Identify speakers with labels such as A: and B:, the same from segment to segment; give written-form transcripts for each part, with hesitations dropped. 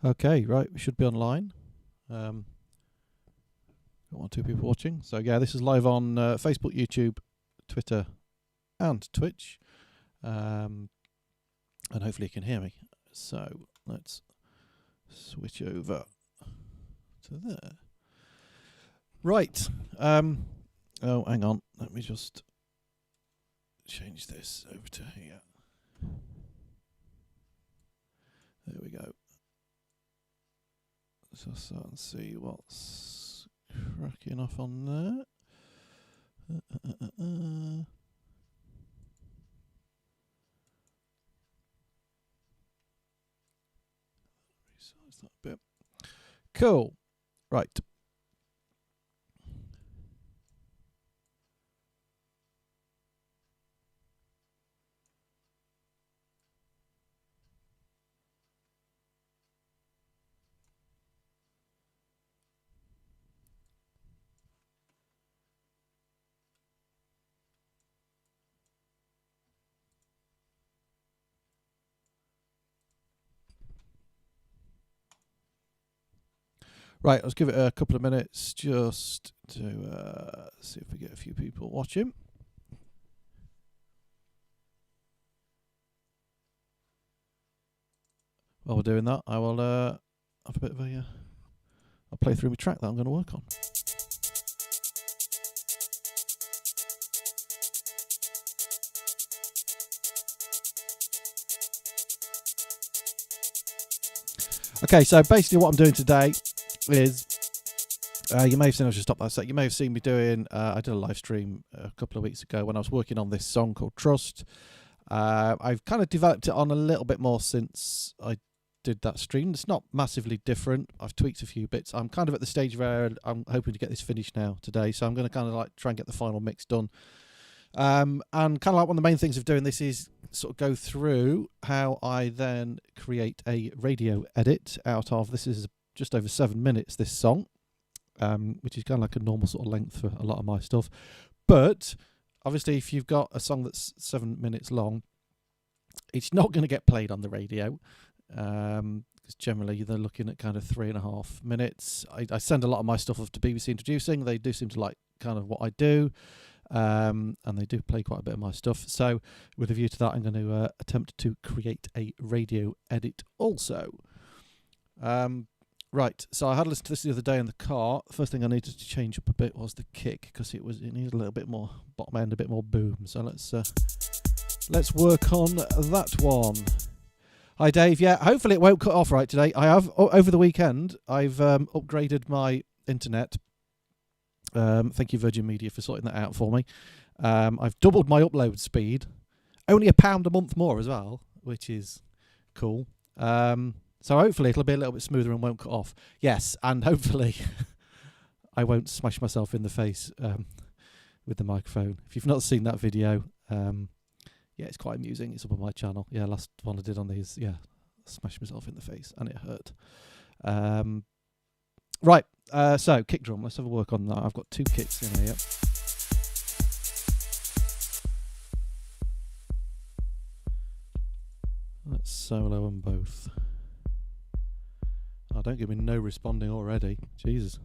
A: Okay, right, we should be online. Got 1 or 2 people watching. So yeah, this is live on Facebook, YouTube, Twitter, and Twitch. And hopefully you can hear me. So let's switch over to there. Right. Oh, hang on. Let me just change this over to here. There we go. So start and see what's cracking off on there. Resize that a bit. Cool. Right. Right, let's give it a couple of minutes just to see if we get a few people watching. While we're doing that, I will have a bit of a I'll play through my track that I'm going to work on. Okay, so basically what I'm doing today is you may have seen, I should stop that set. You may have seen me doing, I did a live stream a couple of weeks ago when I was working on this song called Trust. I've kind of developed it on a little bit more since I did that stream. It's not massively different. I've tweaked a few bits. I'm kind of at the stage where I'm hoping to get this finished now today. So I'm going to kind of like try and get the final mix done. And kind of like one of the main things of doing this is sort of go through how I then create a radio edit out of, this is just over 7 minutes, this song, which is kind of like a normal sort of length for a lot of my stuff. But obviously if you've got a song that's 7 minutes long, it's not going to get played on the radio. Because generally they're looking at kind of 3.5 minutes. I send a lot of my stuff off to BBC Introducing. They do seem to like kind of what I do. And they do play quite a bit of my stuff. So with a view to that, I'm going to attempt to create a radio edit also. Right, so I had listened to this the other day in the car. The first thing I needed to change up a bit was the kick, because it needed a little bit more bottom end, a bit more boom. So let's work on that one. Hi Dave, yeah, hopefully it won't cut off right today. I have, over the weekend, I've upgraded my internet. Thank you Virgin Media for sorting that out for me. I've doubled my upload speed, only £1 a month more as well, which is cool. So hopefully it'll be a little bit smoother and won't cut off. Yes, and hopefully I won't smash myself in the face with the microphone. If you've not seen that video, yeah, it's quite amusing. It's up on my channel. Yeah, last one I did on these, yeah, smashed myself in the face and it hurt. Right, so kick drum. Let's have a work on that. I've got 2 kicks in here. Let's solo them both. Oh, don't give me no responding already. Jesus.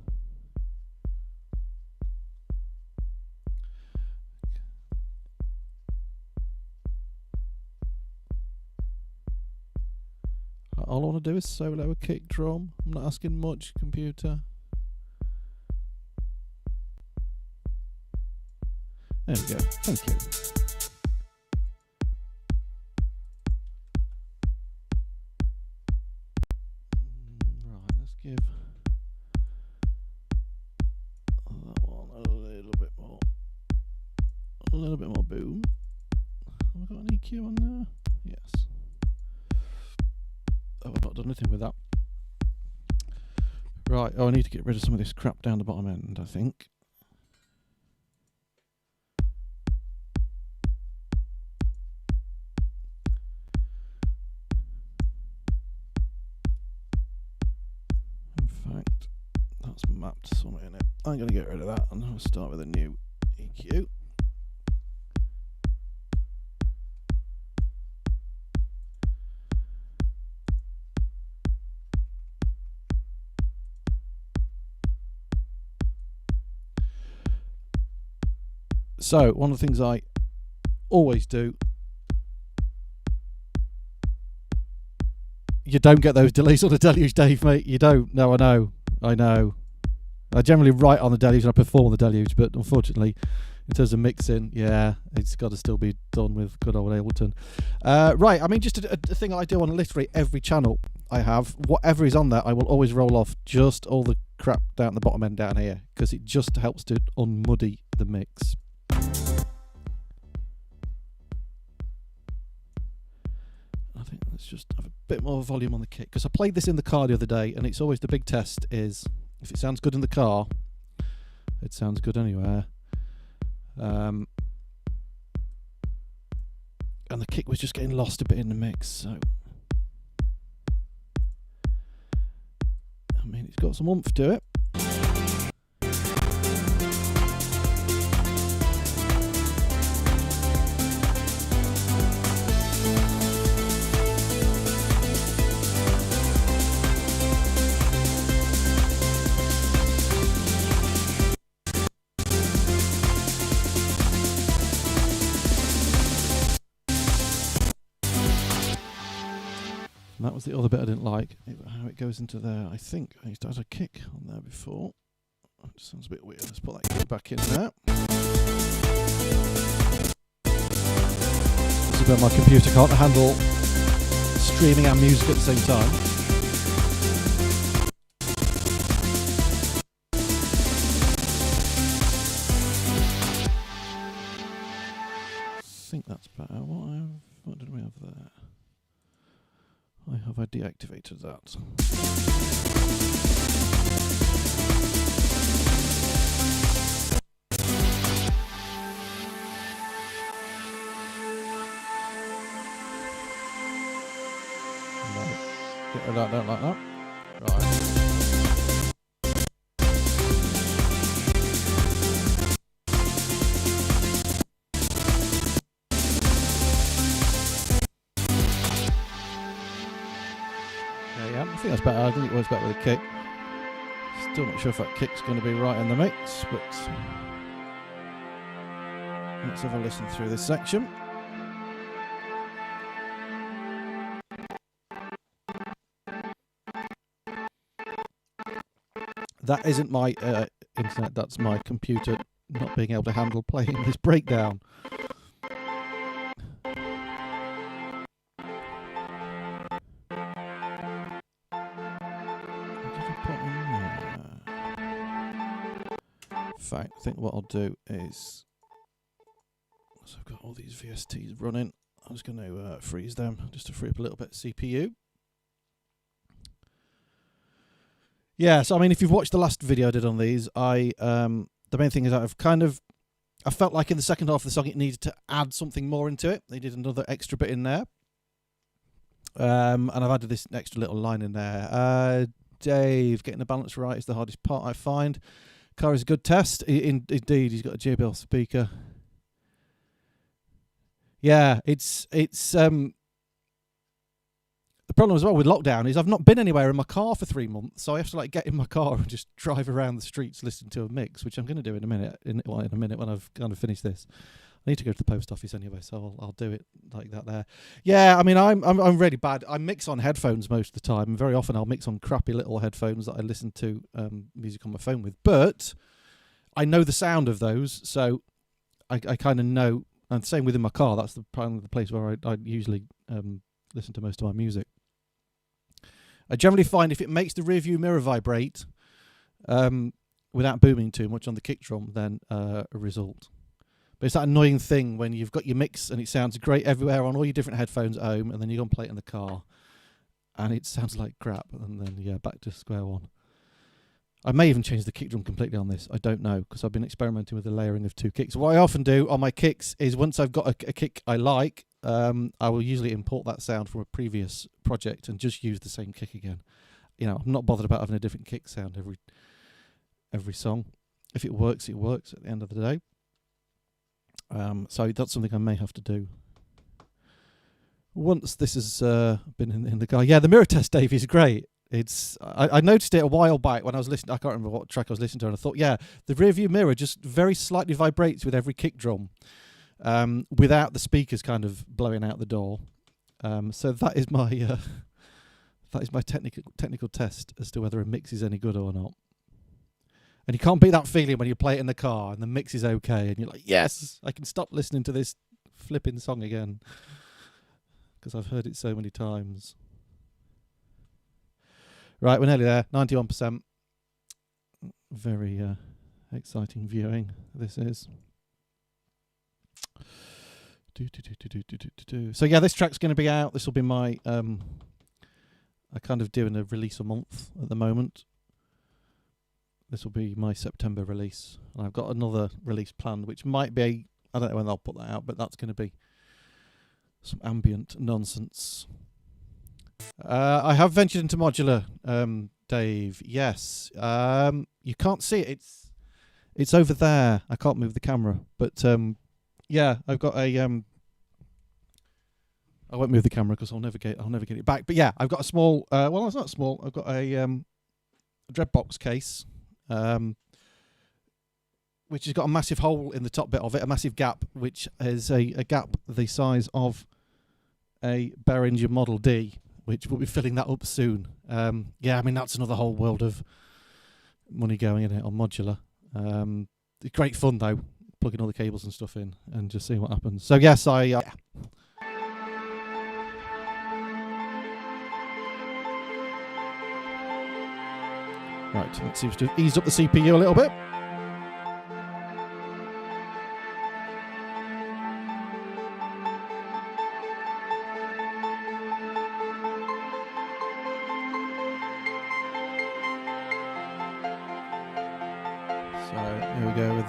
A: All I want to do is solo a kick drum. I'm not asking much, computer. There we go. Thank you. Right, let's give that one a little bit more boom. Have I got an EQ on there? Yes. Oh, I've not done anything with that. Right, oh, I need to get rid of some of this crap down the bottom end, I think. In fact, that's mapped somewhere in it. I'm going to get rid of that and I'll start with a new EQ. So one of the things I always do, you don't get those delays on the deluge, Dave, mate. You don't. No, I know. I generally write on the deluge and I perform the deluge, but unfortunately, in terms of mixing, yeah, it's got to still be done with good old Ableton. Right, I mean, just a thing I do on literally every channel I have, whatever is on there, I will always roll off just all the crap down the bottom end down here, because it just helps to unmuddy the mix. I think let's just have a bit more volume on the kick, because I played this in the car the other day, and it's always the big test is, if it sounds good in the car, it sounds good anywhere. And the kick was just getting lost a bit in the mix, so I mean, it's got some oomph to it. That was the other bit I didn't like, how it goes into there. I think I used to have a kick on there before. It sounds a bit weird. Let's put that kick back in there. This is where my computer can't handle streaming and music at the same time. I think that's better. What did we have there? Why have I deactivated that? No. Get rid of that, don't like that. Right. I think that's better. I think it was better with a kick. Still not sure if that kick's going to be right in the mix, but let's have a listen through this section. That isn't my internet, that's my computer not being able to handle playing this breakdown. In fact, I think what I'll do is, so I've got all these VSTs running, I'm just going to freeze them just to free up a little bit of CPU. Yeah, so I mean, if you've watched the last video I did on these, the main thing is I felt like in the second half of the song it needed to add something more into it. They did another extra bit in there. And I've added this extra little line in there. Dave, getting the balance right is the hardest part I find. Car is a good test. Indeed, he's got a JBL speaker. Yeah, it's the problem as well with lockdown is I've not been anywhere in my car for 3 months, so I have to like get in my car and just drive around the streets listening to a mix, which I'm going to do in a minute. In a minute when I've kind of finished this. I need to go to the post office anyway, so I'll do it like that there. Yeah, I mean, I'm really bad. I mix on headphones most of the time, and very often I'll mix on crappy little headphones that I listen to music on my phone with. But I know the sound of those, so I kind of know. And same within my car. That's the place where I usually listen to most of my music. I generally find if it makes the rear view mirror vibrate without booming too much on the kick drum, then a result. But it's that annoying thing when you've got your mix and it sounds great everywhere on all your different headphones at home, and then you go and play it in the car and it sounds like crap, and then yeah, back to square one. I may even change the kick drum completely on this. I don't know, because I've been experimenting with the layering of 2 kicks. What I often do on my kicks is once I've got a kick I like, I will usually import that sound from a previous project and just use the same kick again. You know, I'm not bothered about having a different kick sound every song. If it works, it works at the end of the day. So that's something I may have to do once this has been in the car. Yeah, the mirror test, Dave, is great. I noticed it a while back when I was listening. I can't remember what track I was listening to, and I thought, yeah, the rearview mirror just very slightly vibrates with every kick drum, without the speakers kind of blowing out the door. So that is my technical test as to whether a mix is any good or not. And you can't beat that feeling when you play it in the car and the mix is okay, and you're like, yes, I can stop listening to this flipping song again because I've heard it so many times. Right, we're nearly there. 91%. Very exciting viewing this is. So yeah, this track's going to be out. This will be my I kind of doing a release a month at the moment. This will be my September release, and I've got another release planned, which might be, I don't know when I'll put that out, but that's going to be some ambient nonsense. I have ventured into modular, Dave. Yes. You can't see it. It's over there. I can't move the camera, but yeah, I've got a I won't move the camera because I'll never get it back. But yeah, I've got a small. Well, it's not small. I've got a Dreadbox case, which has got a massive hole in the top bit of it, a massive gap, which is a gap the size of a Behringer Model D, which will be filling that up soon. Yeah, I mean, that's another whole world of money going in it on modular. Great fun though, plugging all the cables and stuff in and just seeing what happens. So yes, yeah. Right, that seems to have eased up the CPU a little bit. So here we go with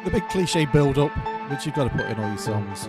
A: the big cliche build-up, which you've got to put in all your songs.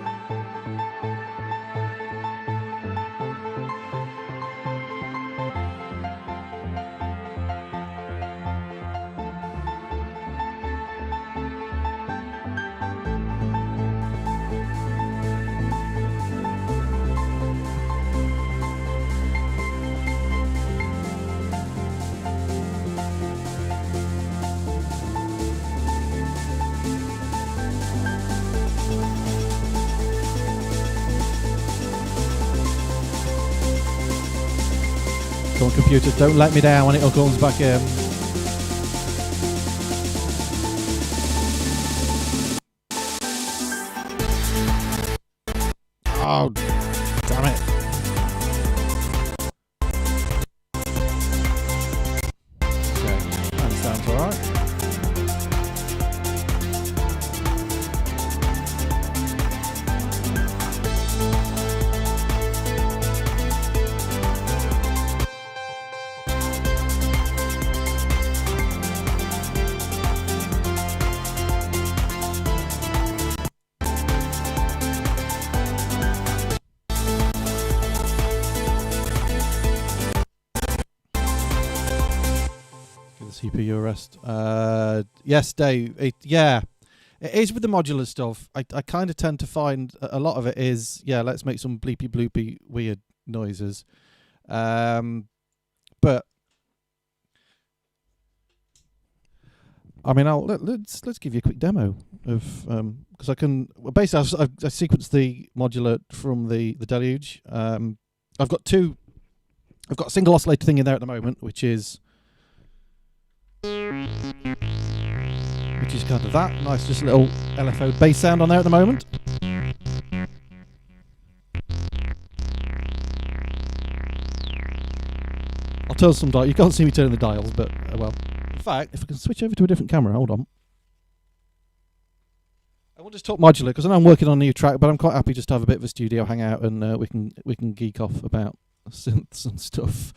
A: Come on, computer, don't let me down when it all comes back in. Oh, damn it. Okay, that sounds alright. CPU rest. Yes, Dave. It is with the modular stuff. I kind of tend to find a lot of it is, yeah, let's make some bleepy bloopy weird noises. But I mean, let's give you a quick demo of because I can basically I sequenced the modular from the Deluge. I've got a single oscillator thing in there at the moment, which is kind of that nice, just a little LFO bass sound on there at the moment. I'll turn some dials. You can't see me turning the dials, but well. In fact, if I can switch over to a different camera, hold on. I will just talk modular because I know I'm working on a new track, but I'm quite happy just to have a bit of a studio hangout and we can geek off about synths and stuff,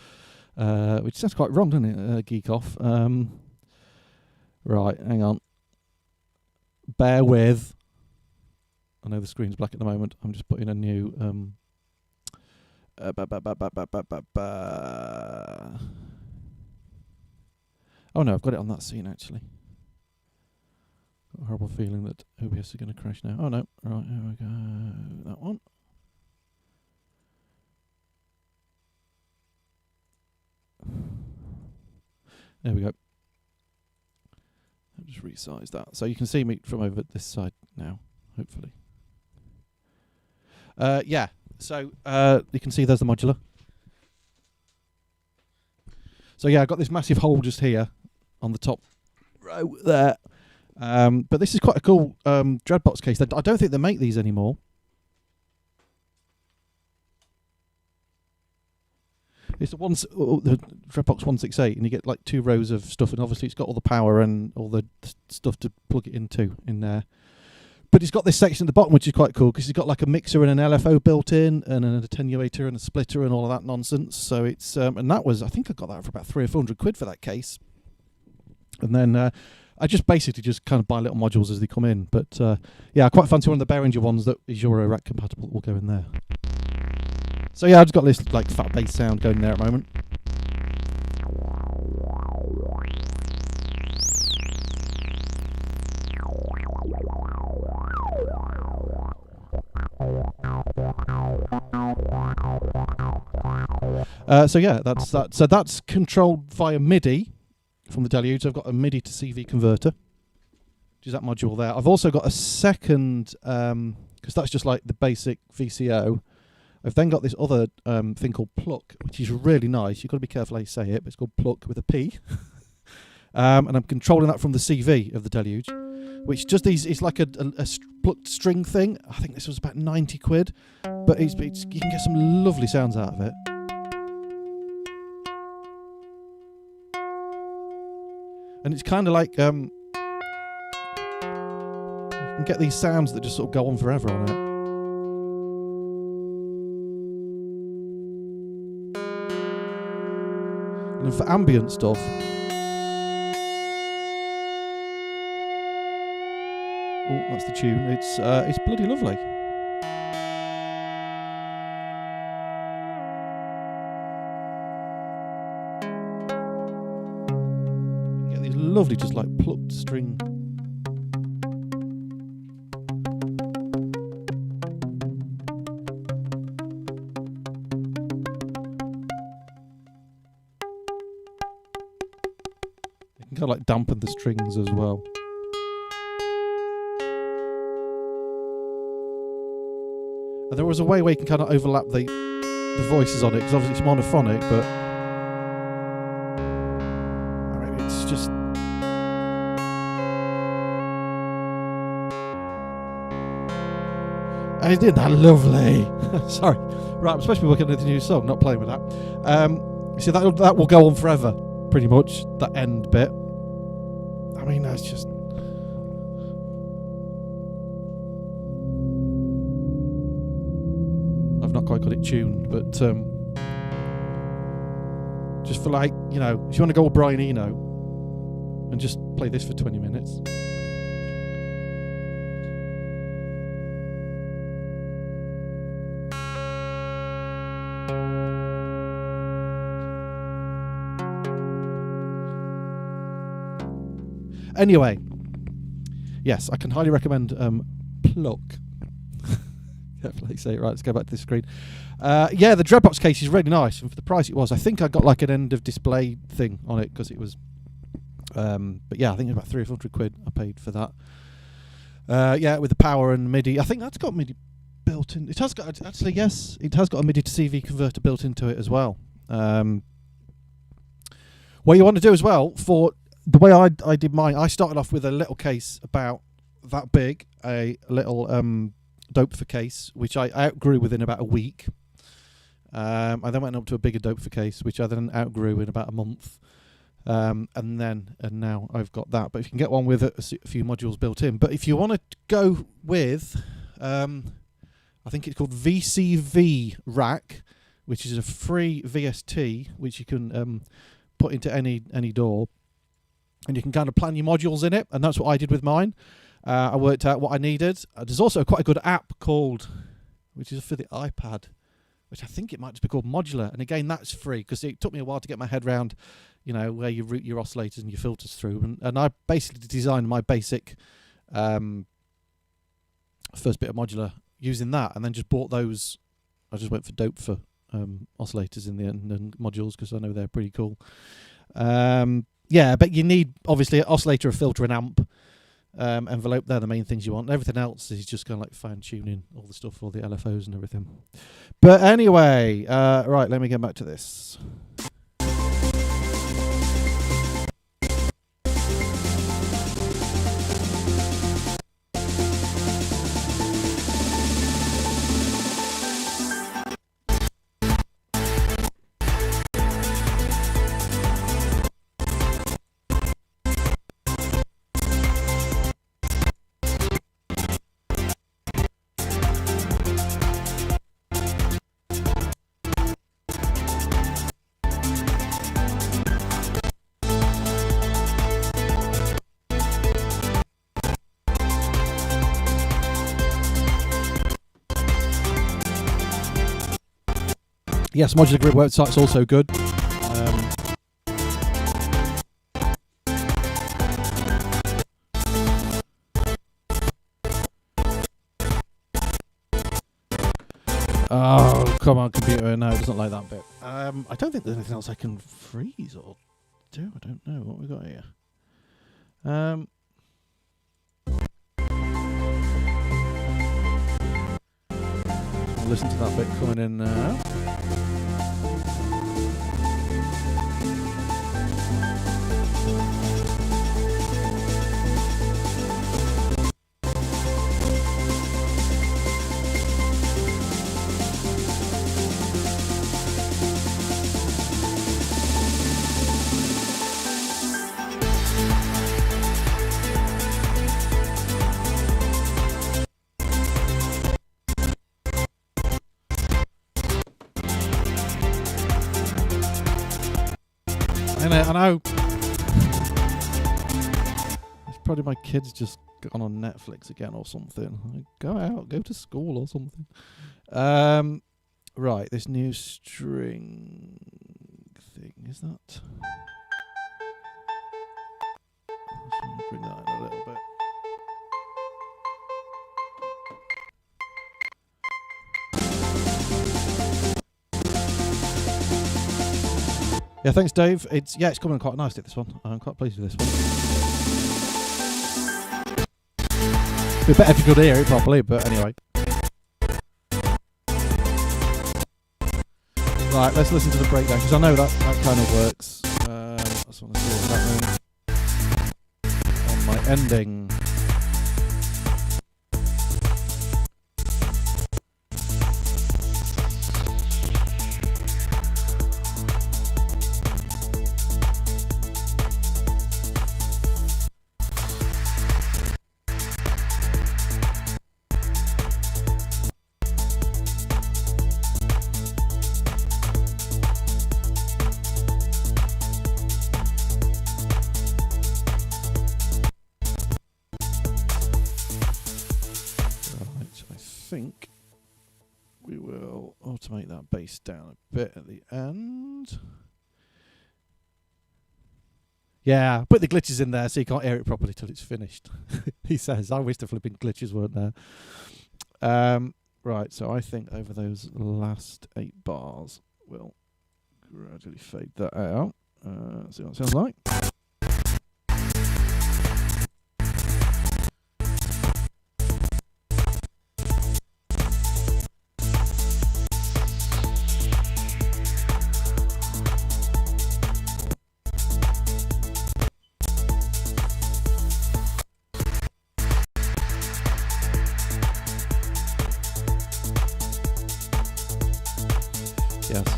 A: which sounds quite wrong, doesn't it? Geek off. Right, hang on. Bear with. I know the screen's black at the moment. I'm just putting a new oh no, I've got it on that scene actually. Got a horrible feeling that OBS is going to crash now. Oh no, right, here we go. That one. There we go. I'll just resize that. So you can see me from over this side now, hopefully. Yeah, so you can see there's the modular. So yeah, I've got this massive hole just here on the top row there. But this is quite a cool Dreadbox case. I don't think they make these anymore. It's the Dreadbox 168, and you get like 2 rows of stuff, and obviously it's got all the power and all the stuff to plug it into in there. But it's got this section at the bottom, which is quite cool, because it's got like a mixer and an LFO built in, and an attenuator and a splitter and all of that nonsense. So it's and that was, I think I got that for about 300 or 400 quid for that case. And then I just basically just kind of buy little modules as they come in. But yeah, I quite fancy one of the Behringer ones that is Euro rack compatible that will go in there. So yeah, I've just got this like fat bass sound going there at the moment. So yeah, that's that. So that's controlled via MIDI from the Deluge. I've got a MIDI to CV converter, which is that module there. I've also got a second, because that's just like the basic VCO. I've then got this other thing called Pluck, which is really nice. You've got to be careful how you say it, but it's called Pluck with a P. And I'm controlling that from the CV of the Deluge, which just it's like a plucked string thing. I think this was about 90 quid, but you can get some lovely sounds out of it. And it's kind of like you can get these sounds that just sort of go on forever on it. And for ambient stuff, oh, that's the tune. It's bloody lovely. You get these lovely, just like plucked string. Kind of like dampen the strings as well. And there was a way where you can kind of overlap the voices on it, because obviously it's monophonic, but I mean, it's just and isn't that lovely? Sorry, right, I'm supposed to be working on the new song, not playing with that. So that will go on forever, pretty much, that end bit. I mean, that's just... I've not quite got it tuned, but just for like, you know, if you want to go with Brian Eno and just play this for 20 minutes. Anyway, yes, I can highly recommend Pluck. Definitely say it right. Let's go back to the screen. Yeah, the Dreadbox case is really nice, and for the price it was, I think I got like an end of display thing on it because it was. But yeah, I think it was about 300 or 400 quid I paid for that. Yeah, with the power and MIDI. I think that's got MIDI built in. It has got actually, yes, it has got a MIDI to CV converter built into it as well. What you want to do as well for the way I did mine, I started off with a little case about that big, a little Dopefer case, which I outgrew within about a week. I then went up to a bigger Dopefer case, which I then outgrew in about a month. And now I've got that. But if you can get one with a few modules built in. But if you want to go with, I think it's called VCV Rack, which is a free VST, which you can put into any door. And you can kind of plan your modules in it, and that's what I did with mine. I worked out what I needed. There's also quite a good app called, which is for the iPad, which I think it might just be called Modular. And again, that's free, because it took me a while to get my head around, you know, where you route your oscillators and your filters through. And I basically designed my basic first bit of Modular using that, and then just bought those. I just went for Dopefer oscillators in the end and modules, because I know they're pretty cool. Yeah, but you need, obviously, an oscillator, a filter, an amp, envelope. They're the main things you want. Everything else is just kind of like fine-tuning all the stuff, all the LFOs and everything. But anyway, right, let me get back to this. Yes, modular grid website's also good. Oh, come on, computer. No, it doesn't like that bit. I don't think there's anything else I can freeze or do. I don't know what we got here. I'll listen to that bit coming in now. I know. It's probably my kids just gone on Netflix again or something. Like, go out, go to school or something. Right, this new string thing, is that? I just want to bring that in a little bit. Yeah, thanks, Dave. It's coming quite nicely, this one. I'm quite pleased with this one. It'd be better if you could hear it properly, but anyway. Right, let's listen to the breakdown, because I know that kind of works. I just want to see what's happening on my ending. Automate that bass down a bit at the end. Yeah, put the glitches in there so you can't hear it properly till it's finished. He says, I wish the flipping glitches weren't there. Right, so I think over those last 8 bars, we'll gradually fade that out. See what it sounds like.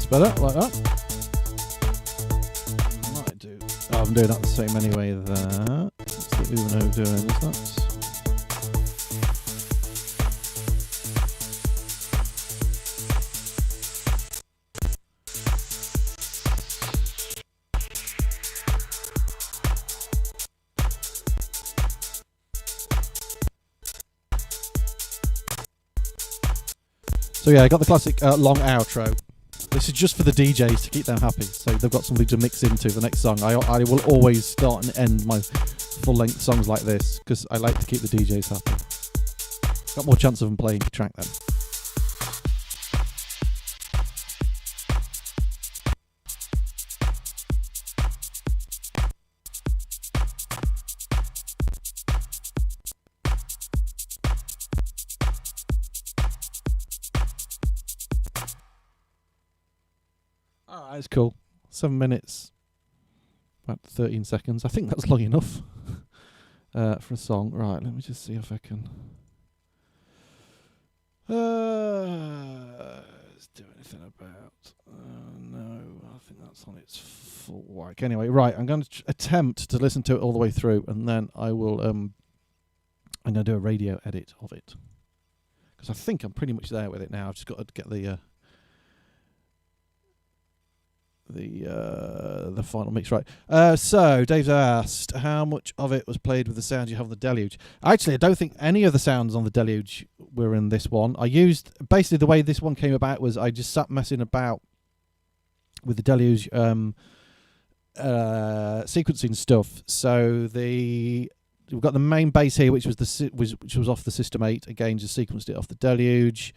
A: Better, like that. Might do. Oh, I'm doing that the same anyway there. What's the Uno doing? Is that? So yeah, I got the classic long outro. This is just for the DJs to keep them happy, so they've got something to mix into the next song. I will always start and end my full-length songs like this because I like to keep the DJs happy. Got more chance of them playing your track then. it's cool. 7 minutes, about 13 seconds. I think that's long enough for a song. Right, let me just see if I can do anything about. No, I think that's on its full whack. Anyway, right, I'm going to attempt to listen to it all the way through, and then I will. I'm going to do a radio edit of it because I think I'm pretty much there with it now. I've just got to get the final mix right. So Dave's asked how much of it was played with the sounds you have on the Deluge. Actually, I don't think any of the sounds on the Deluge were in this one. I used basically the way this one came about was I just sat messing about with the Deluge sequencing stuff. So we've got the main bass here, which was which was off the System 8. Again, just sequenced it off the Deluge.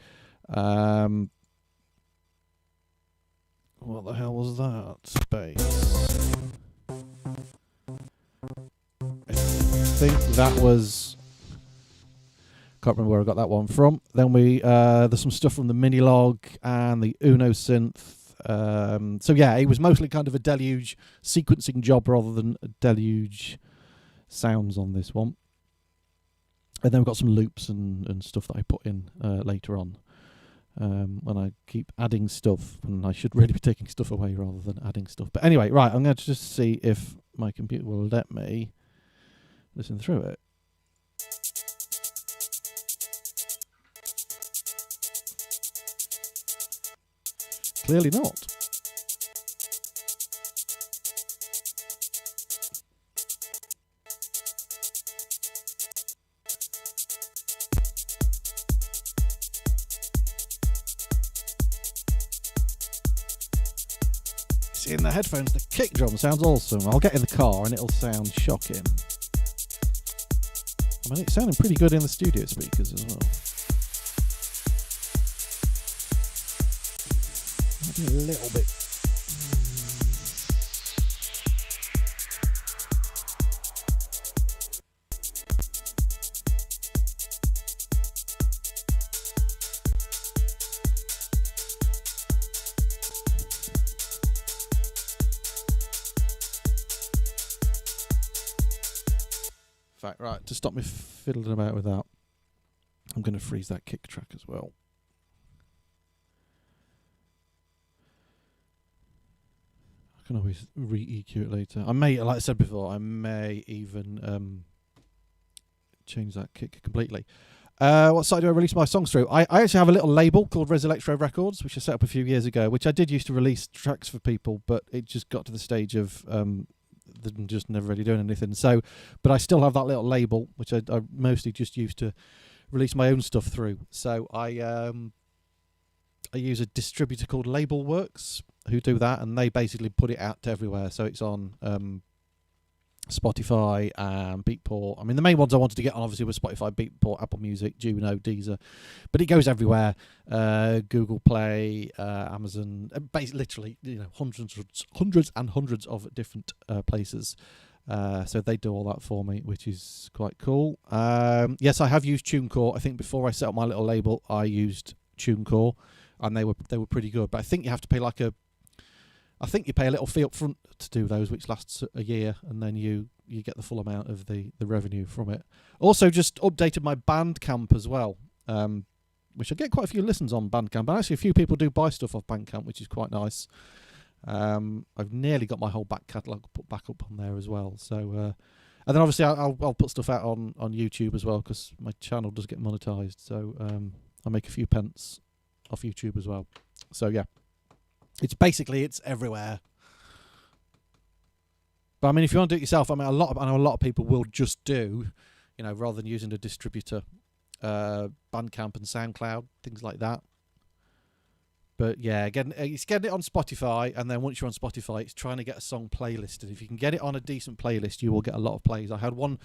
A: What the hell was that? Bass. I think that was. Can't remember where I got that one from. Then there's some stuff from the Minilog and the Uno synth. So yeah, it was mostly kind of a Deluge sequencing job rather than a Deluge sounds on this one. And then we've got some loops and stuff that I put in later on. When I keep adding stuff, and I should really be taking stuff away rather than adding stuff. But anyway, right, I'm going to just see if my computer will let me listen through it. Clearly not. See, in the headphones, the kick drum sounds awesome. I'll get in the car and it'll sound shocking. I mean, it's sounding pretty good in the studio speakers as well. Might be a little bit. Right, to stop me fiddling about with that, I'm going to freeze that kick track as well. I can always re-EQ it later. I may, like I said before, I may even change that kick completely. What site do I release my songs through? I actually have a little label called Res Electro Records, which I set up a few years ago, which I did used to release tracks for people, but it just got to the stage of just never really doing anything. So, but I still have that little label, which I mostly just used to release my own stuff through. So I use a distributor called Labelworks who do that, and they basically put it out to everywhere. So it's on Spotify and Beatport. I mean, the main ones I wanted to get on obviously were Spotify, Beatport, Apple Music, Juno, Deezer, but it goes everywhere. Google Play, Amazon, literally, hundreds and hundreds of different places. So they do all that for me, which is quite cool. Yes, I have used TuneCore. I think before I set up my little label, I used TuneCore, and they were pretty good. But I think you have to pay I think you pay a little fee up front to do those, which lasts a year, and then you get the full amount of the revenue from it. Also, just updated my Bandcamp as well, which I get quite a few listens on Bandcamp. And actually, a few people do buy stuff off Bandcamp, which is quite nice. I've nearly got my whole back catalogue put back up on there as well. So, and then obviously I'll put stuff out on YouTube as well, because my channel does get monetized. So I make a few pence off YouTube as well. So yeah. It's everywhere. But I mean, if you want to do it yourself, I mean, I know a lot of people will just do, rather than using a distributor, Bandcamp and SoundCloud, things like that. But yeah, it's getting it on Spotify, and then once you're on Spotify, it's trying to get a song playlisted. If you can get it on a decent playlist, you will get a lot of plays. I had one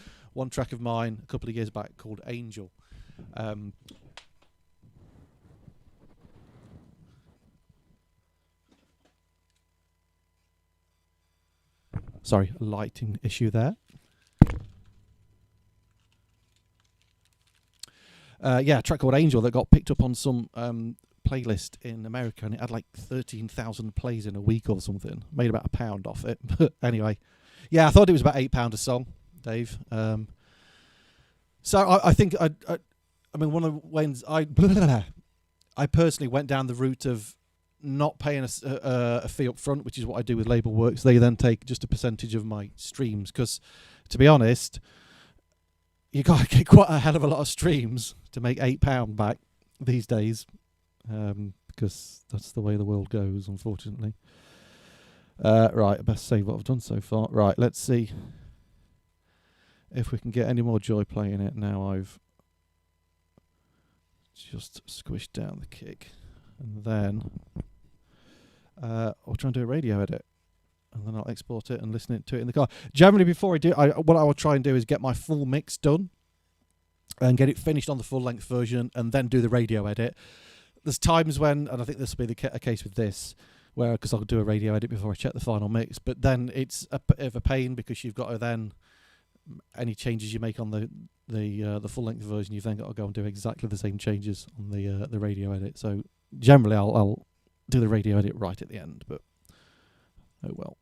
A: track of mine a couple of years back called Angel. Sorry, a lighting issue there. A track called Angel that got picked up on some playlist in America, and it had like 13,000 plays in a week or something. Made about £1 off it. But anyway, yeah, I thought it was about £8 a song, Dave. So I think I mean, one of the ways I personally went down the route of not paying a fee up front, which is what I do with Label Works. They then take just a percentage of my streams, because to be honest, you got to get quite a hell of a lot of streams to make £8 back these days, because that's the way the world goes, unfortunately. Right, I best save what I've done so far. Right, let's see if we can get any more joy playing it now I've just squished down the kick. And then I'll try and do a radio edit, and then I'll export it and listen to it in the car. Generally, before I do, what I will try and do is get my full mix done and get it finished on the full-length version, and then do the radio edit. There's times when, and I think this will be a case with this, where, because I'll do a radio edit before I check the final mix, but then it's a bit of a pain, because you've got to then, any changes you make on the full-length version, you've then got to go and do exactly the same changes on the radio edit. So generally, I'll do the radio edit right at the end, but oh well.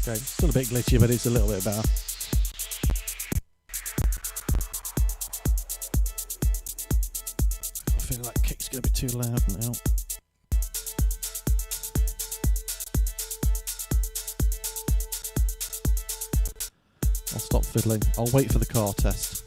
A: Okay, still a bit glitchy, but it's a little bit better. I feel like kick's going to be too loud now. I'll stop fiddling. I'll wait for the car test.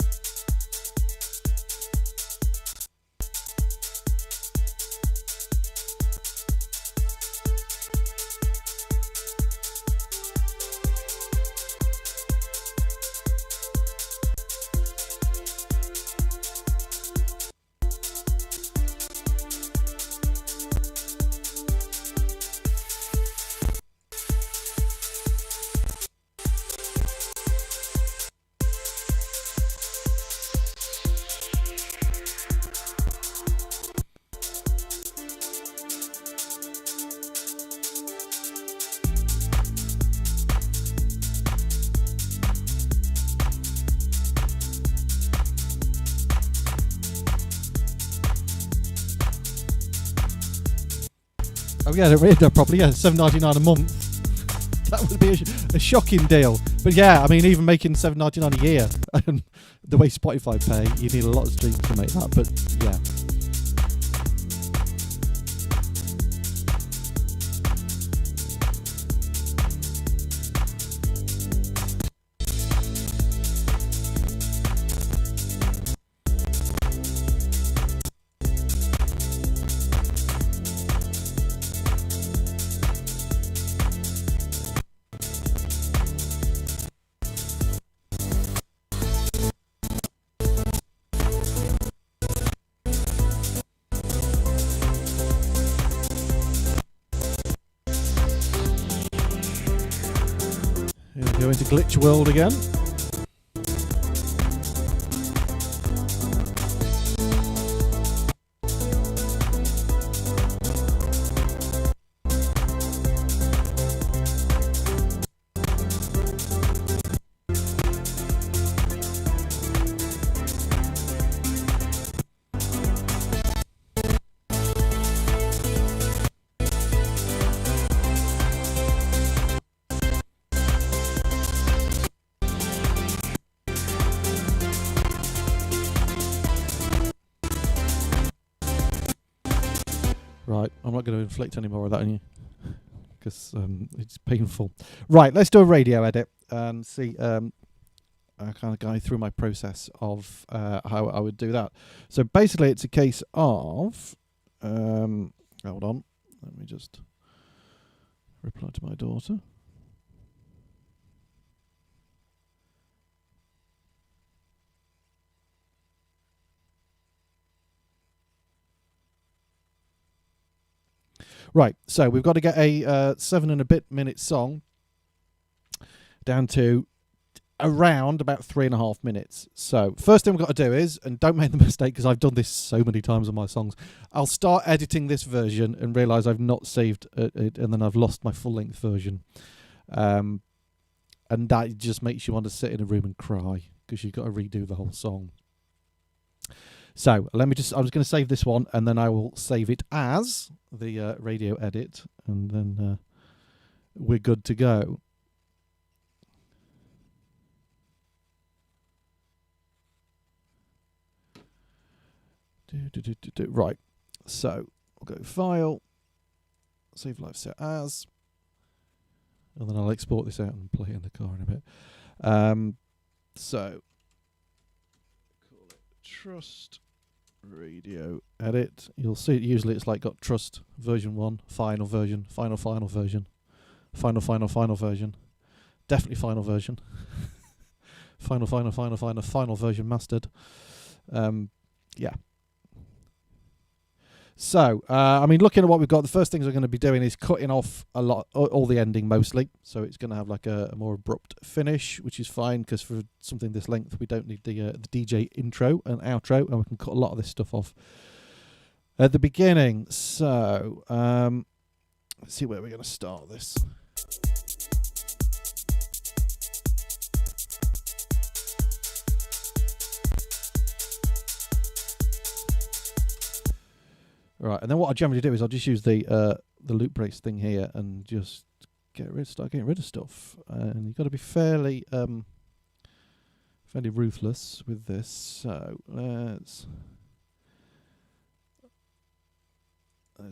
A: Oh yeah, I read that properly. Yeah, $7.99 a month. That would be a shocking deal. But yeah, I mean, even making $7.99 a year, and the way Spotify pay, you need a lot of streams to make that. But yeah. Go into glitch world again. Right, I'm not going to inflict any more of that on you, because it's painful. Right, let's do a radio edit and see. I kind of go through my process of how I would do that. So basically, it's a case of. Hold on, let me just reply to my daughter. Right, so we've got to get a 7 and a bit minute song down to around about 3.5 minutes. So first thing we've got to do is, and don't make the mistake because I've done this so many times on my songs, I'll start editing this version and realise I've not saved it, and then I've lost my full length version. And that just makes you want to sit in a room and cry because you've got to redo the whole song. So I'm just going to save this one, and then I will save it as the radio edit, and then we're good to go. Right, so we'll go File, Save Live Set As, and then I'll export this out and play it in the car in a bit. So call it Trust Radio Edit. You'll see it, usually it's like got Trust version 1, final version, final version, final version, definitely final version, final version mastered. Yeah. So, I mean, looking at what we've got, the first things we're going to be doing is cutting off a lot, all the ending mostly. So it's going to have like a more abrupt finish, which is fine because for something this length, we don't need the DJ intro and outro, and we can cut a lot of this stuff off at the beginning. So, let's see where we're going to start this. Right, and then what I generally do is I'll just use the loop breaks thing here and just start getting rid of stuff. And you've got to be fairly ruthless with this. So let's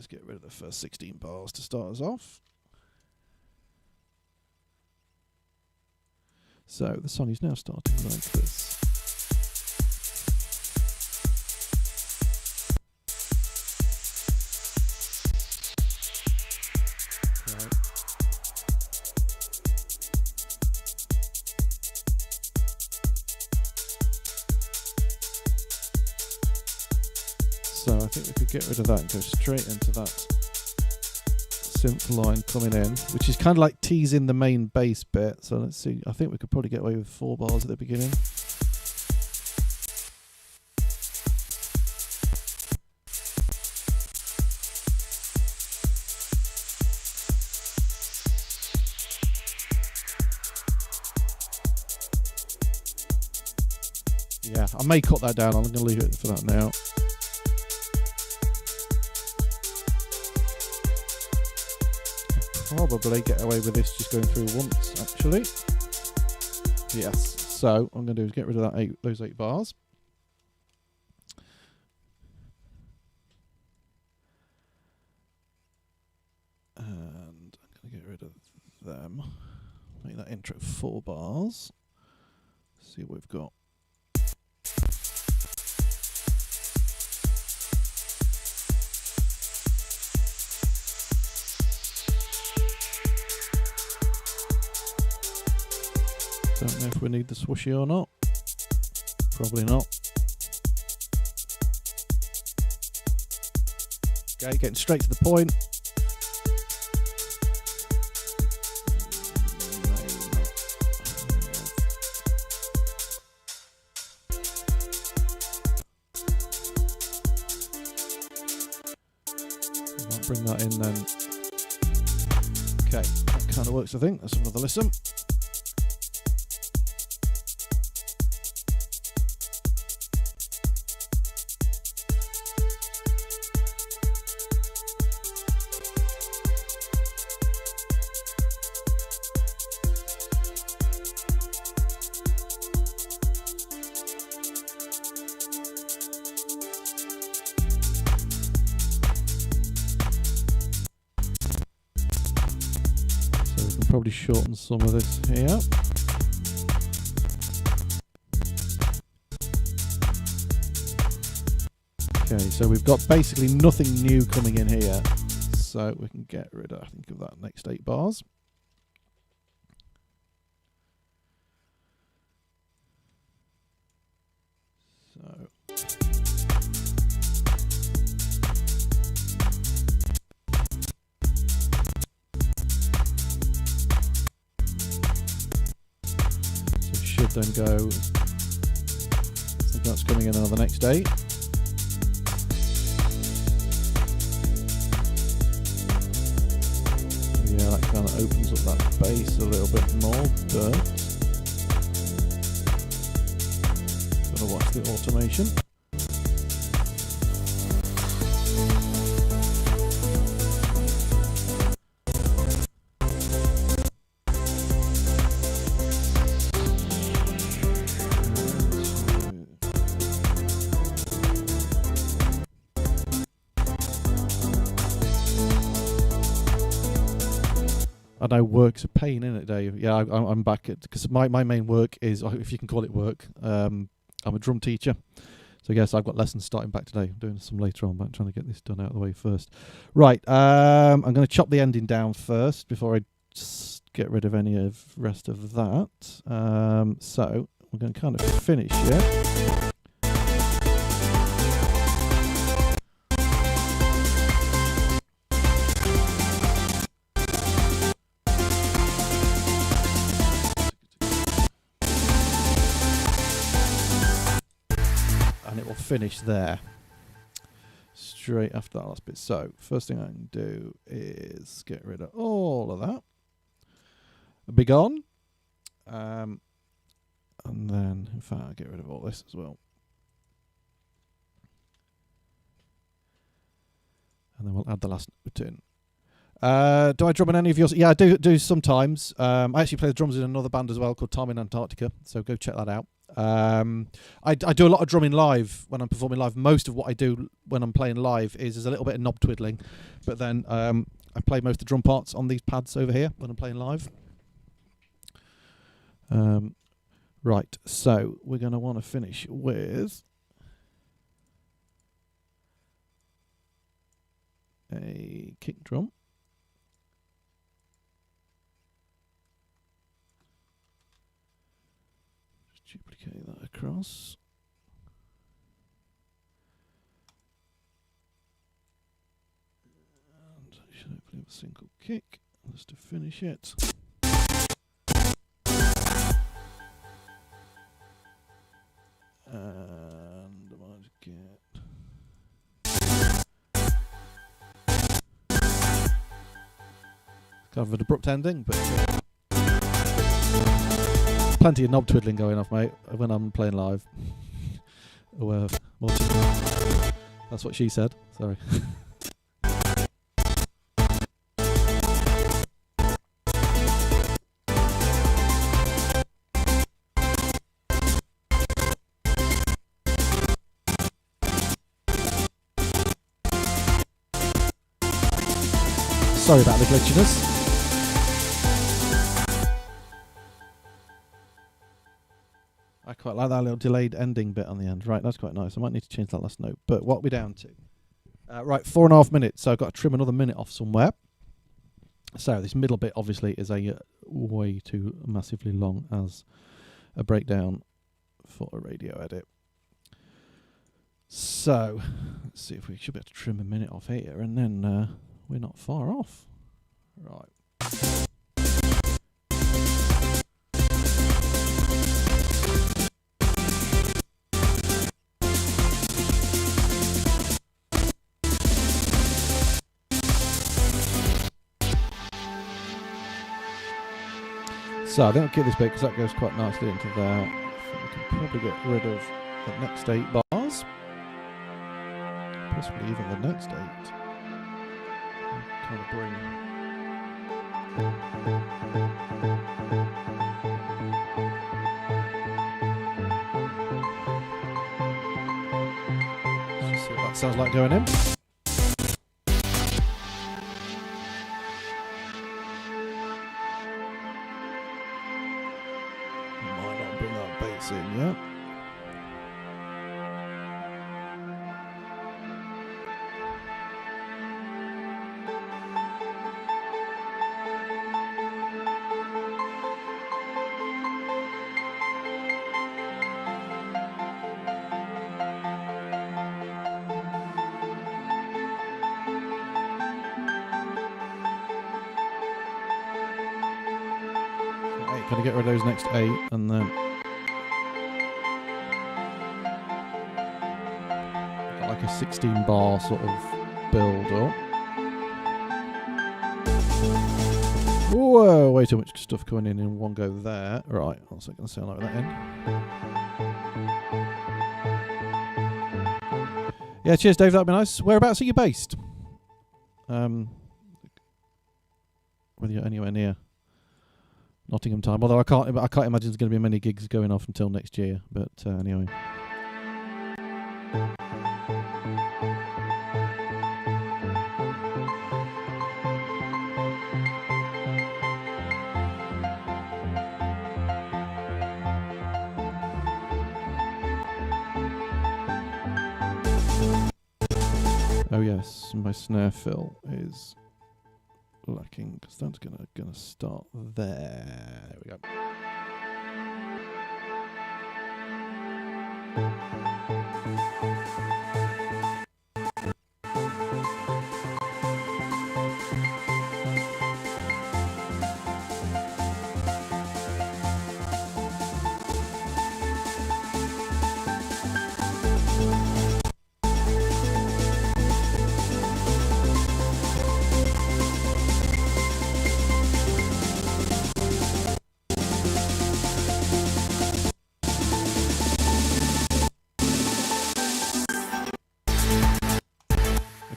A: get rid of the first 16 bars to start us off. So the song is now starting like this. So I think we could get rid of that and go straight into that synth line coming in, which is kind of like teasing the main bass bit. So let's see, I think we could probably get away with 4 bars at the beginning. Yeah, I may cut that down. I'm going to leave it for that now. Probably get away with this just going through once, actually. Yes. So what I'm going to do is get rid of that those 8 bars. And I'm going to get rid of them. Make that intro 4 bars. See what we've got. Don't know if we need the swooshy or not. Probably not. Okay, getting straight to the point. I'll bring that in then. Okay, that kind of works, I think. Let's have another listen. Probably shorten some of this here. Okay, so we've got basically nothing new coming in here, so we can get rid of, I think, of that next 8 bars. So then go. So that's coming in on the next day. Yeah, that kind of opens up that base a little bit more, but gonna watch the automation. I know work's a pain, isn't it, Dave? Yeah, I'm back at, because my main work is, if you can call it work, I'm a drum teacher. So yes, I've got lessons starting back today. I'm doing some later on, but I'm trying to get this done out of the way first. Right, I'm going to chop the ending down first before I just get rid of any of rest of that. So we're going to kind of finish here. And it will finish there straight after that last bit. So first thing I can do is get rid of all of that. Be gone. And then, in fact, I'll get rid of all this as well. And then we'll add the last note in. Do I drum in any of yours? Yeah, I do sometimes. I actually play the drums in another band as well called Time in Antarctica, so go check that out. I do a lot of drumming live when I'm performing live. Most of what I do when I'm playing live is a little bit of knob twiddling, but then I play most of the drum parts on these pads over here when I'm playing live. Right, so we're going to want to finish with a kick drum. Duplicate that across. And I should hopefully have a single kick just to finish it. And I might get kind of an abrupt ending, but plenty of knob twiddling going off, mate, when I'm playing live. That's what she said. Sorry. Sorry about the glitchiness. I quite like that little delayed ending bit on the end. Right, that's quite nice. I might need to change that last note. But what are we down to? Right, 4.5 minutes. So I've got to trim another minute off somewhere. So this middle bit obviously is a way too massively long as a breakdown for a radio edit. So let's see if we should be able to trim a minute off here, and then we're not far off. Right. So I don't get this bit because that goes quite nicely into there. I think we can probably get rid of the next 8 bars. Possibly even the next 8. Kind of bring. Let's see what that sounds like going in. Yeah. Right, gotta get rid of those next 8 and then like a 16 bar sort of build up. Whoa, way too much stuff coming in one go there. Right, what's it going to sound like that in? Yeah, cheers, Dave. That'd be nice. Whereabouts are you based? Whether you're anywhere near Nottingham time. Although I can't imagine there's going to be many gigs going off until next year. But anyway. Oh yes, my snare fill is lacking because that's gonna start there. There we go.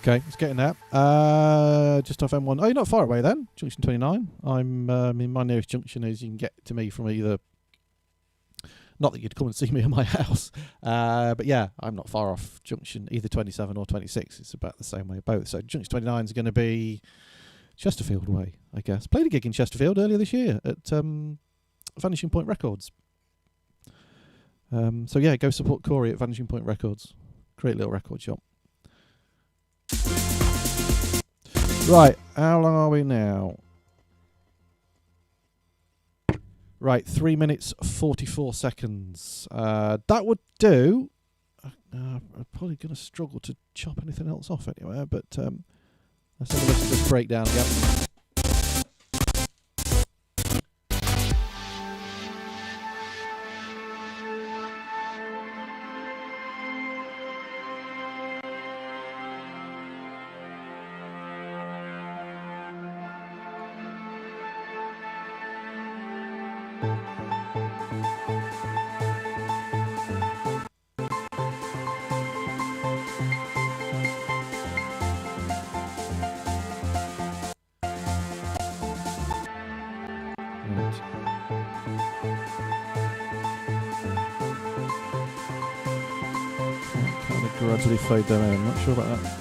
A: Okay, it's getting there. Just off M1. Oh, you're not far away then. Junction 29. I'm. My nearest junction is you can get to me from either. Not that you'd come and see me at my house, but yeah, I'm not far off junction either 27 or 26. It's about the same way both. So junction 29 is going to be Chesterfield way, I guess. Played a gig in Chesterfield earlier this year at Vanishing Point Records. So yeah, go support Corey at Vanishing Point Records. Great little record shop. Right, how long are we now? Right, 3 minutes 44 seconds. That would do. I'm probably going to struggle to chop anything else off anywhere, but let's have a listen to this breakdown again. Gradually fade them in. I'm not sure about that.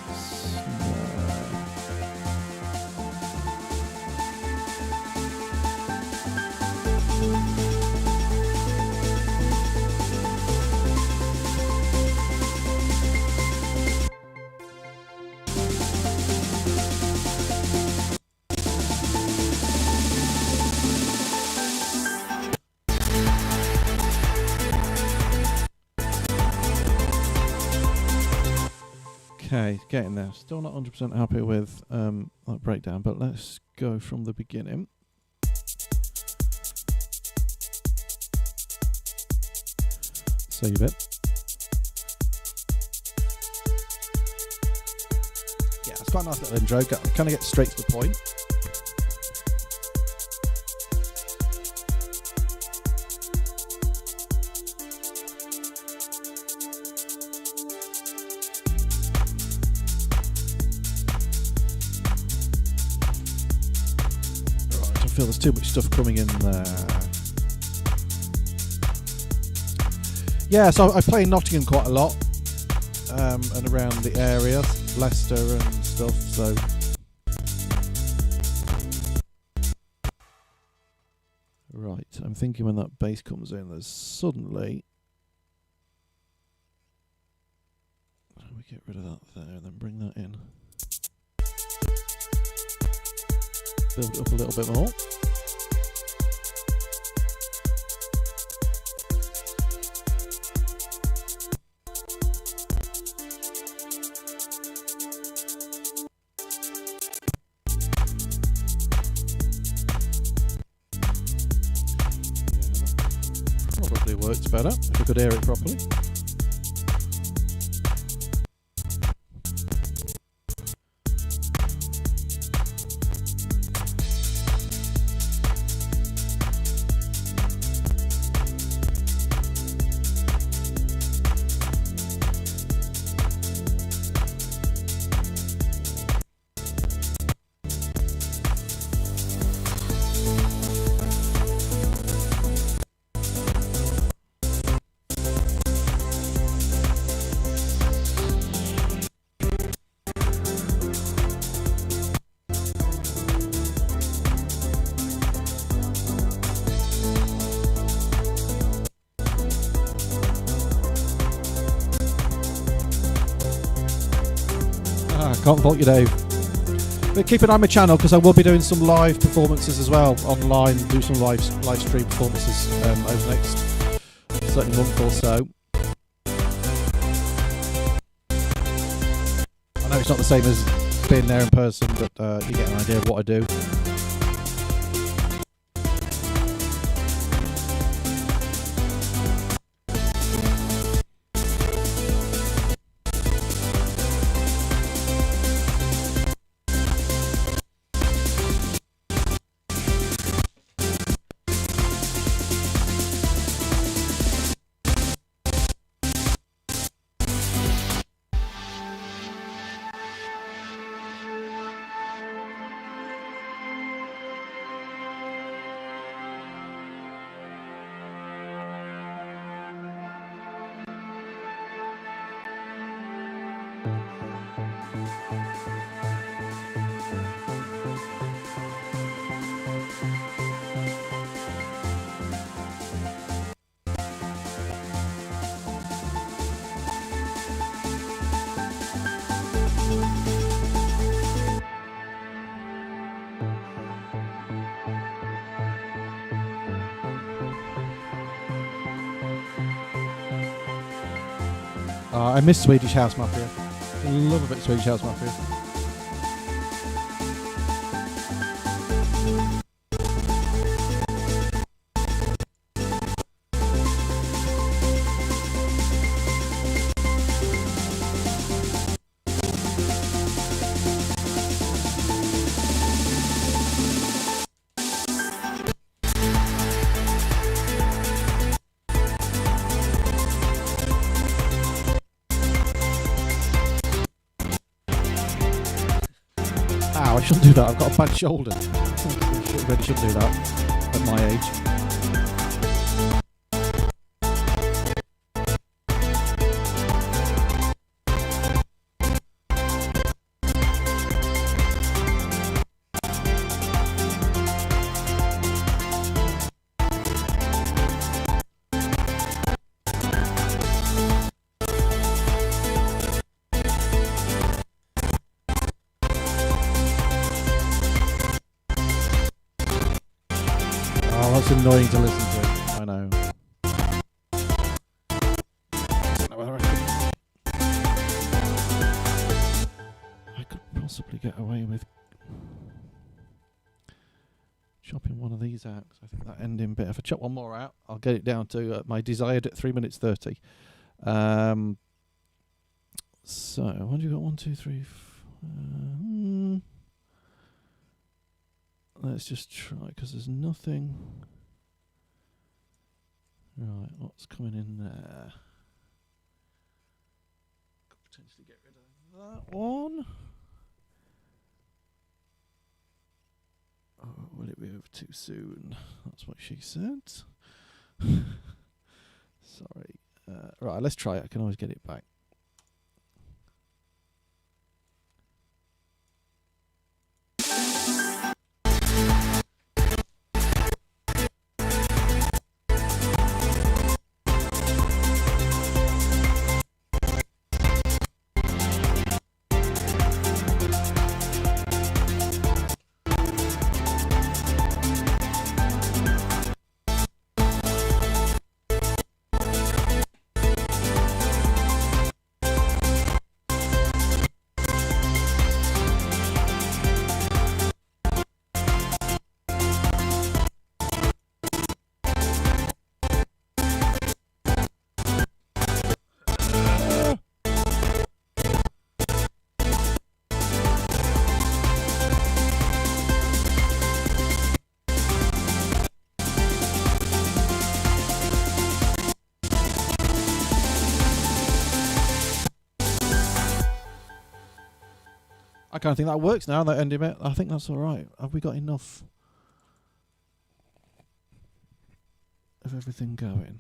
A: Okay, getting there. Still not 100% happy with that breakdown, but let's go from the beginning. Save it. Yeah, it's quite a nice little intro. Kind of get straight to the point. I feel there's too much stuff coming in there. Yeah, so I play in Nottingham quite a lot, and around the area, Leicester and stuff, so. Right, I'm thinking when that bass comes in, there's suddenly. How do we get rid of that there, and then bring that in? Build it up a little bit more. Probably works better if we could hear it properly. Can't fault you, Dave. But keep an eye on my channel because I will be doing some live performances as well online. Do some live stream performances over the next certainly month or so. I know it's not the same as being there in person, but you get an idea of what I do. I miss Swedish House Mafia. Love a bit of Swedish House Mafia. I shouldn't do that. I've got a bad shoulder. I really shouldn't do that at my age. That's annoying to listen to. I know. I could possibly get away with chopping one of these out. I think that ending bit. If I chop one more out, I'll get it down to my desired 3 minutes 30. So, what do you got? 1, 2, 3. Let's just try, because there's nothing. Right, what's coming in there? Could potentially get rid of that one. Oh, will it be over too soon? That's what she said. Sorry. Right, let's try it. I can always get it back. I kind of think that works now, that ending bit. I think that's all right. Have we got enough of everything going?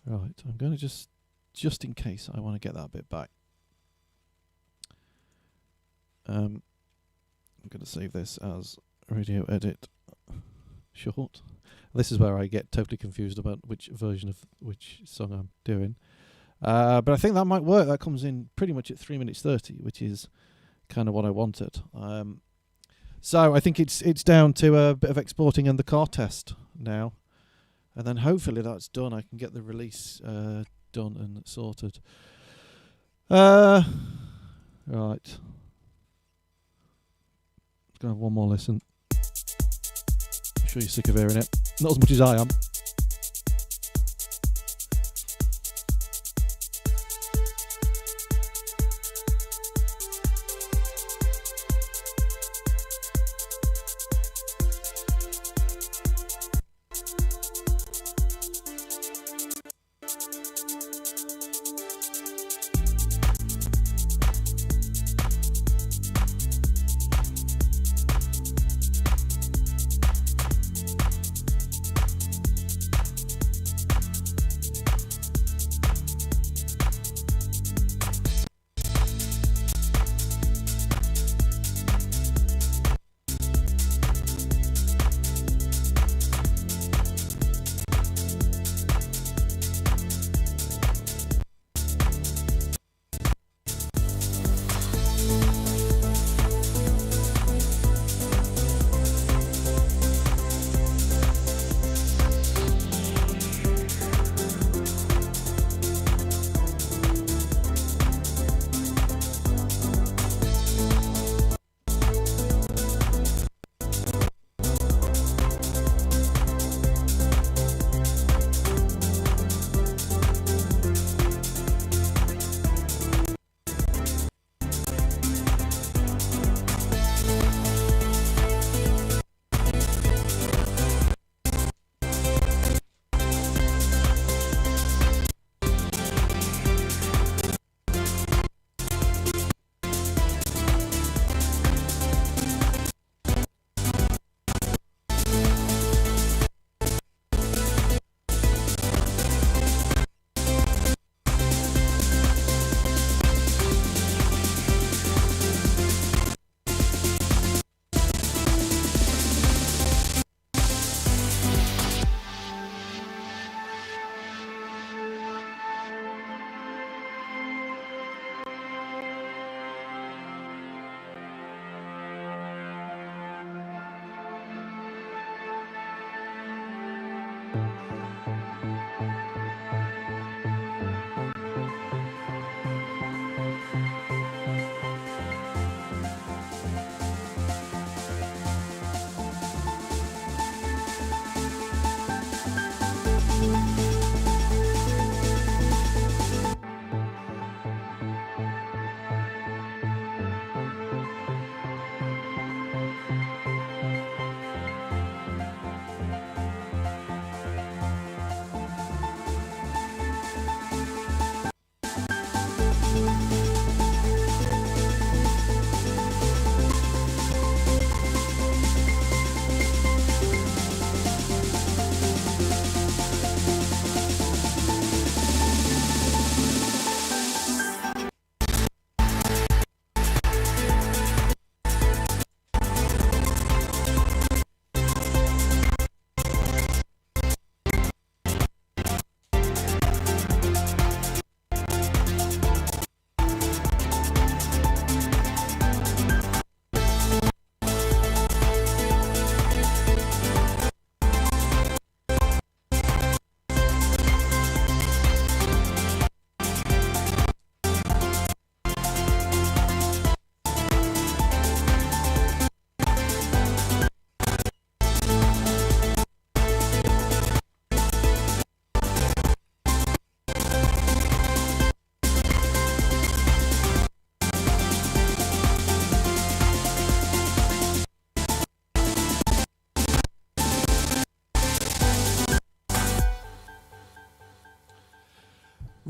A: Right, I'm going to just in case I want to get that bit back. I'm going to save this as radio edit short. This is where I get totally confused about which version of which song I'm doing. But I think that might work. That comes in pretty much at 3 minutes 30, which is kind of what I wanted. So I think it's down to a bit of exporting and the car test now. And then hopefully that's done. I can get the release done and sorted. Right. Let's go have one more listen. I'm sure you're sick of hearing it. Not as much as I am.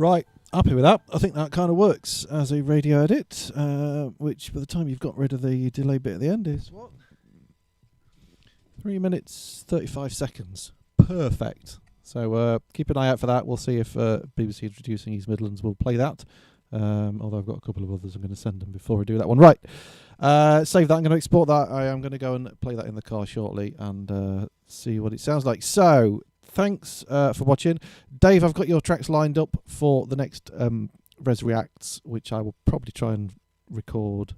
A: Right, happy with that. I think that kind of works as a radio edit, which by the time you've got rid of the delay bit at the end is what? 3 minutes 35 seconds. Perfect. So keep an eye out for that. We'll see if BBC Introducing East Midlands will play that. Although I've got a couple of others I'm going to send them before I do that one. Right. Save that. I'm going to export that. I am going to go and play that in the car shortly and see what it sounds like. So thanks for watching. Dave, I've got your tracks lined up for the next Res Reacts, which I will probably try and record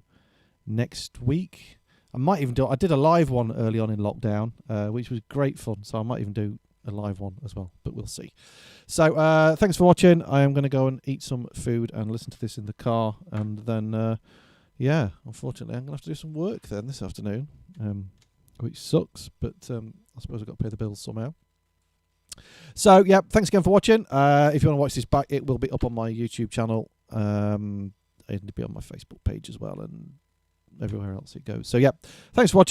A: next week. I might even I did a live one early on in lockdown, which was great fun, so I might even do a live one as well, but we'll see. So thanks for watching. I am going to go and eat some food and listen to this in the car, and then yeah, unfortunately I'm going to have to do some work then this afternoon, which sucks, but I suppose I've got to pay the bills somehow. So yeah, thanks again for watching. If you want to watch this back, it will be up on my YouTube channel. It'll be on my Facebook page as well, and everywhere else it goes. So yeah, thanks for watching.